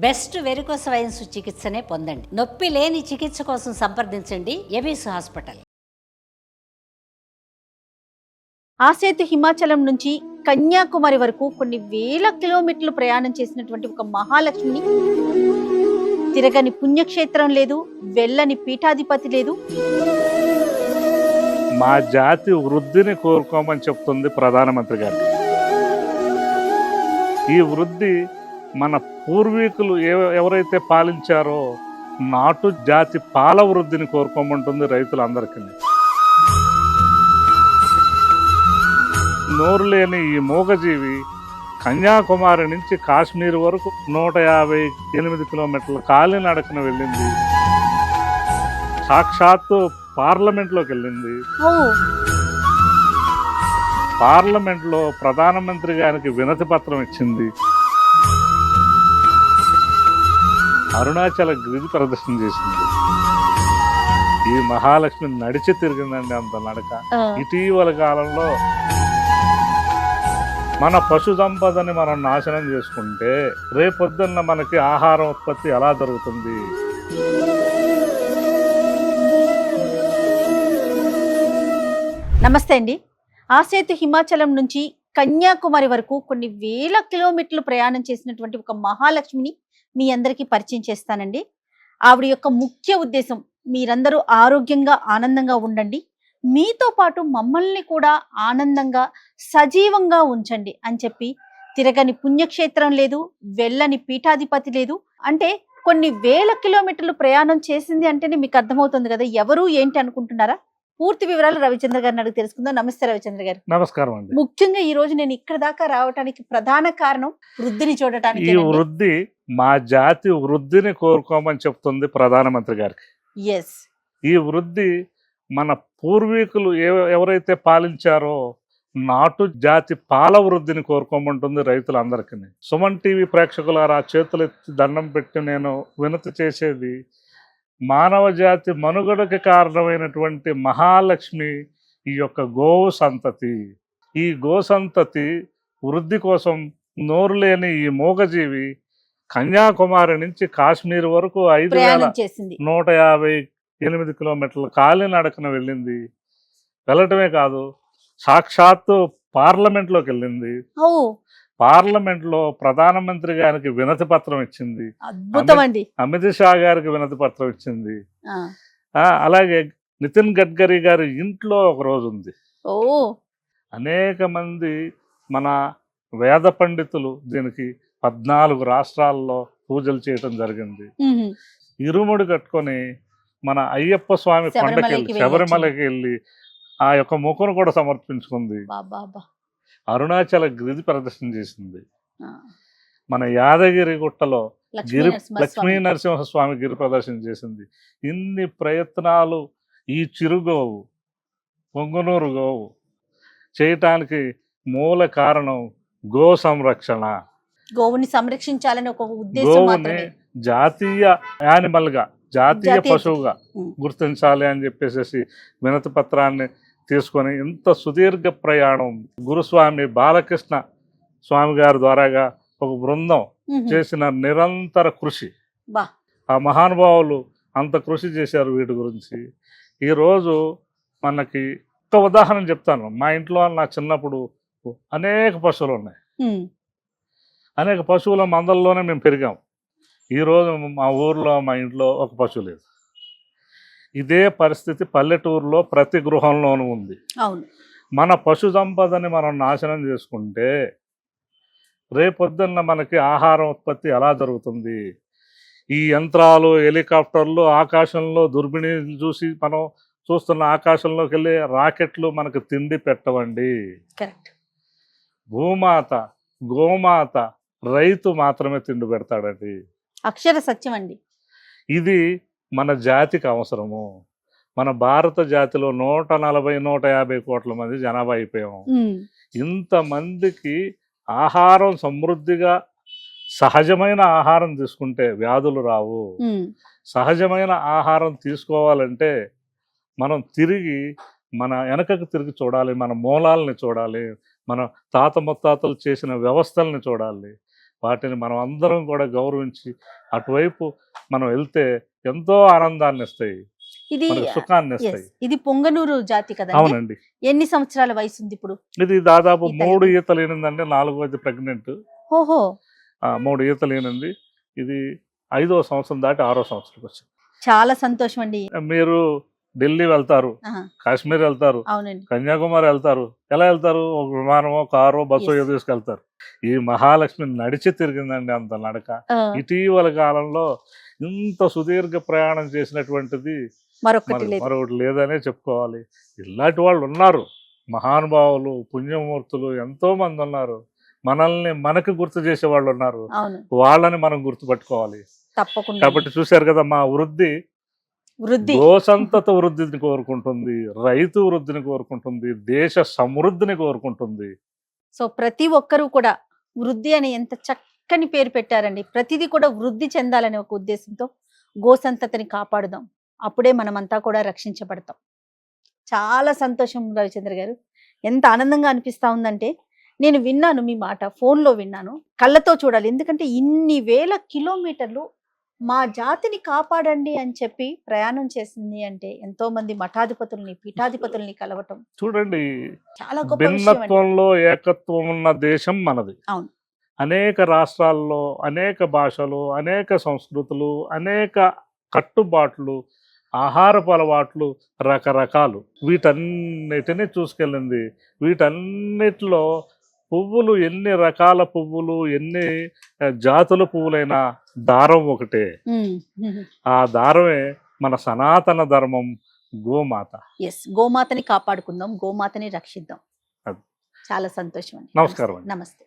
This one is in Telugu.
బెస్ట్ వెరికోస్ వెయిన్స్ చికిత్సనే పొందండి. నొప్పి లేని చికిత్స కోసం సంప్రదించండి ఎబిస్ హాస్పిటల్. ఆసేతు హిమాచలం నుంచి కన్యాకుమారి వరకు కొన్ని వేల కిలోమీటర్లు ప్రయాణం చేసినటువంటి ఒక మహాలక్ష్మిని తిరగని పుణ్యక్షేత్రం లేదు, వెళ్ళని పీఠాధిపతి లేదు. మా జాతి వృద్ధిని కోరుకోమని చెప్తుంది ప్రధానమంత్రి గారు. ఈ వృద్ధి మన పూర్వీకులు ఎవరైతే పాలించారో నాటు జాతి పాల వృద్ధిని కోరుకోమంటుంది రైతులందరికీ. నోరు లేని ఈ మూగజీవి కన్యాకుమారి నుంచి కాశ్మీర్ వరకు 158 కిలోమీటర్ల కాలినడకన వెళ్ళింది. సాక్షాత్తు పార్లమెంట్లోకి వెళ్ళింది. పార్లమెంట్లో ప్రధానమంత్రి గారికి వినతి పత్రం ఇచ్చింది. అరుణాచల గిరి ప్రదర్శన చేసింది. ఈ మహాలక్ష్మి నడిచి తిరిగిందండి అంత నడక. ఇటీవల కాలంలో మన పశు సంపదని మనం నాశనం చేసుకుంటే రేపొద్దున్న మనకి ఆహారం ఉత్పత్తి ఎలా జరుగుతుంది? నమస్తే అండి. ఆసేతు హిమాచలం నుంచి కన్యాకుమారి వరకు కొన్ని వేల కిలోమీటర్లు ప్రయాణం చేసినటువంటి ఒక మహాలక్ష్మిని మీ అందరికీ పరిచయం చేస్తానండి. ఆవిడ యొక్క ముఖ్య ఉద్దేశం మీరందరూ ఆరోగ్యంగా ఆనందంగా ఉండండి, మీతో పాటు మమ్మల్ని కూడా ఆనందంగా సజీవంగా ఉంచండి అని చెప్పి తిరగని పుణ్యక్షేత్రం లేదు, వెళ్ళని పీఠాధిపతి లేదు. అంటే కొన్ని వేల కిలోమీటర్లు ప్రయాణం చేసింది అంటేనే మీకు అర్థమవుతుంది కదా ఎవరు ఏంటి అనుకుంటున్నారా? పూర్తి వివరాలు రవిచంద్ర గారిని అడిగి తెలుసుకుందాం. నమస్తే రవిచంద్ర గారు. నమస్కారం అండి. ముఖ్యంగా ఈ రోజు నేను ఇక్కడ దాకా రావడానికి ప్రధాన కారణం వృద్ధిని చూడటానికి. ఈ వృద్ధి మా జాతి వృద్ధిని కోరుకోమని చెప్తుంది ప్రధానమంత్రి గారికి. ఈ వృద్ధి మన పూర్వీకులు ఎవరైతే పాలించారో నాటు జాతి పాల వృద్ధిని కోరుకోమంటుంది రైతులందరికీ. సుమన్ టీవీ ప్రేక్షకులారా, చేతులెత్తి దండం పెట్టి నేను వినతి చేసేది, మానవ జాతి మనుగడకి కారణమైనటువంటి మహాలక్ష్మి ఈ యొక్క గోవు సంతతి. ఈ గోసంతతి వృద్ధి కోసం నోరు లేని ఈ మూగజీవి కన్యాకుమారి నుంచి కాశ్మీర్ వరకు 5158 కిలోమీటర్ల కాలినడకన వెళ్ళింది. వెళ్ళటమే కాదు, సాక్షాత్తు పార్లమెంట్లోకి వెళ్ళింది. పార్లమెంట్లో ప్రధానమంత్రి గారికి వినతి పత్రం ఇచ్చింది. అమిత్ షా గారికి వినతి పత్రం ఇచ్చింది. అలాగే నితిన్ గడ్కరీ గారి ఇంట్లో ఒక రోజు ఉంది. అనేక మంది మన వేద పండితులు దీనికి 14 రాష్ట్రాల్లో పూజలు చేయటం జరిగింది. ఇరుముడి కట్టుకొని మన అయ్యప్ప స్వామి కొండకెళ్ళి శబరిమలకి వెళ్ళి ఆ యొక్క మొక్కును కూడా సమర్పించుకుంది. అరుణాచల గిరి ప్రదర్శన చేసింది. మన యాదగిరి గుట్టలో లక్ష్మీ నరసింహస్వామి గిరి ప్రదర్శన చేసింది. ఇన్ని ప్రయత్నాలు ఈ చిరుగోవు పొంగునూరు గోవు చేయటానికి మూల కారణం గో సంరక్షణ. గోవుని సంరక్షించాలని ఒక ఉద్దేశం. గోవుని జాతీయ యానిమల్ గా, జాతీయ పశువుగా గుర్తించాలి అని చెప్పేసి వినతి పత్రాన్ని తీసుకొని ఇంత సుదీర్ఘ ప్రయాణం గురుస్వామి బాలకృష్ణ స్వామి గారి ద్వారాగా ఒక బృందం చేసిన నిరంతర కృషి. ఆ మహానుభావులు అంత కృషి చేశారు వీటి గురించి. ఈరోజు మనకి ఒక ఉదాహరణ చెప్తాను. మా ఇంట్లో నా చిన్నప్పుడు అనేక పశువులు ఉన్నాయి. అనేక పశువుల మందల్లోనే మేము పెరిగాం. ఈరోజు మా ఊర్లో మా ఇంట్లో ఒక పశువు లేదు. ఇదే పరిస్థితి పల్లెటూరులో ప్రతి గృహంలోనూ ఉంది. మన పశు సంపదని మనం నాశనం చేసుకుంటే రేపొద్దున్న మనకి ఆహారం ఉత్పత్తి ఎలా జరుగుతుంది? ఈ యంత్రాలు, హెలికాప్టర్లు, ఆకాశంలో దుర్బిణి చూసి మనం చూస్తున్న ఆకాశంలోకి వెళ్ళే రాకెట్లు మనకు తిండి పెట్టవండి. భూమాత, గోమాత, రైతు మాత్రమే తిండి పెడతాడండి. అక్షర సత్యం అండి. ఇది మన జాతికి అవసరము. మన భారత జాతిలో 140-150 కోట్ల మంది జనాభా అయిపోయాము. ఇంతమందికి ఆహారం సమృద్ధిగా సహజమైన ఆహారం తీసుకుంటే వ్యాధులు రావు. సహజమైన ఆహారం తీసుకోవాలంటే మనం తిరిగి మన వెనకకు తిరిగి చూడాలి, మన మూలాలని చూడాలి, మన తాత ముత్తాతలు చేసిన వ్యవస్థల్ని చూడాలి. వాటిని మనం అందరం కూడా గౌరవించి అటువైపు మనం వెళ్తే ఎంతో ఆనందాన్ని ఇస్తాయి, ఇది మనకు సుఖాన్ని yes, ఇస్తాయి. ఇది పొంగనూరు జాతి కదండి. అవునండి. ఎన్ని సంవత్సరాల వయసు ఉంది ఇప్పుడు? ఇది దాదాపు ఈత 3 ఈతలు ఈనిందండి, 4వది ప్రెగ్నెంట్. ఓహో 3 ఈతలు ఈనింది. ఇది 5వ సంవత్సరం దాటి 6వ సంవత్సరంకి వచ్చింది. చాలా సంతోషం అండి. మీరు ఢిల్లీ వెళ్తారు, ఆహా, కాశ్మీర్ వెళ్తారు, అవునండి. కన్యాకుమారి వెళ్తారు. ఎలా వెళ్తారు? ఒక విమానమో, కారో, బస్సో Yes. ఏదో తీసుకెళ్తారు. ఈ మహాలక్ష్మి నడిచి తిరిగిందండి అంత నడక. ఆ, ఇటీవల కాలంలో ఇంత సుదీర్ఘ ప్రయాణం చేసినటువంటిది మరొకటి లేదు. మరొకటి లేదనే చెప్పుకోవాలి. ఇలాంటి వాళ్ళు ఉన్నారు, మహానుభావులు, పుణ్యమూర్తులు ఎంతో మంది ఉన్నారు. మనల్ని మనకు గుర్తు చేసే వాళ్ళు ఉన్నారు. అవును, వాళ్ళని మనం గుర్తుపట్టుకోవాలి. తప్పకుండా. కాబట్టి చూశారు కదా, మా వృద్ధి వృద్ధి గోసంతత వృద్ధిని కోరుకుంటుంది, రైతు వృద్ధిని కోరుకుంటుంది, దేశ సమృద్ధిని కోరుకుంటుంది. సో ప్రతి ఒక్కరూ కూడా వృద్ధి అని ఎంత చక్కని పేరు పెట్టారండి. ప్రతిదీ కూడా వృద్ధి చెందాలనే ఒక ఉద్దేశంతో గోసంతతిని కాపాడుదాం, అప్పుడే మనమంతా కూడా రక్షించబడతాం. చాలా సంతోషం రవిచంద్ర గారు, ఎంత ఆనందంగా అనిపిస్తా ఉందంటే, నేను విన్నాను మీ మాట, ఫోన్లో విన్నాను, కళ్ళతో చూడాలి. ఎందుకంటే ఇన్ని వేల కిలోమీటర్లు మా జాతిని కాపాడండి అని చెప్పి ప్రయాణం చేసింది అంటే ఎంతో మంది మఠాధిపతుల్ని, పీఠాధిపతుల్ని కలవటం చూడండి, చాలా గొప్ప విషయం అండి. భిన్నత్వంలో ఏకత్వం ఉన్న దేశం మనది. అవును. అనేక రాష్ట్రాల్లో అనేక భాషలు, అనేక సంస్కృతులు, అనేక కట్టుబాట్లు, ఆహారపు అలవాట్లు రకరకాలు. వీటన్నిటిని చూసుకెళ్ళింది. వీటన్నిటిలో పువ్వులు, ఎన్ని రకాల పువ్వులు, ఎన్ని జాతుల పువ్వులైనా దారం ఒకటే. ఆ దారమే మన సనాతన ధర్మం, గోమాత. ఎస్, గోమాతని కాపాడుకుందాం, గోమాతని రక్షిద్దాం. అది. చాలా సంతోషం అండి. నమస్కారం అండి. నమస్తే.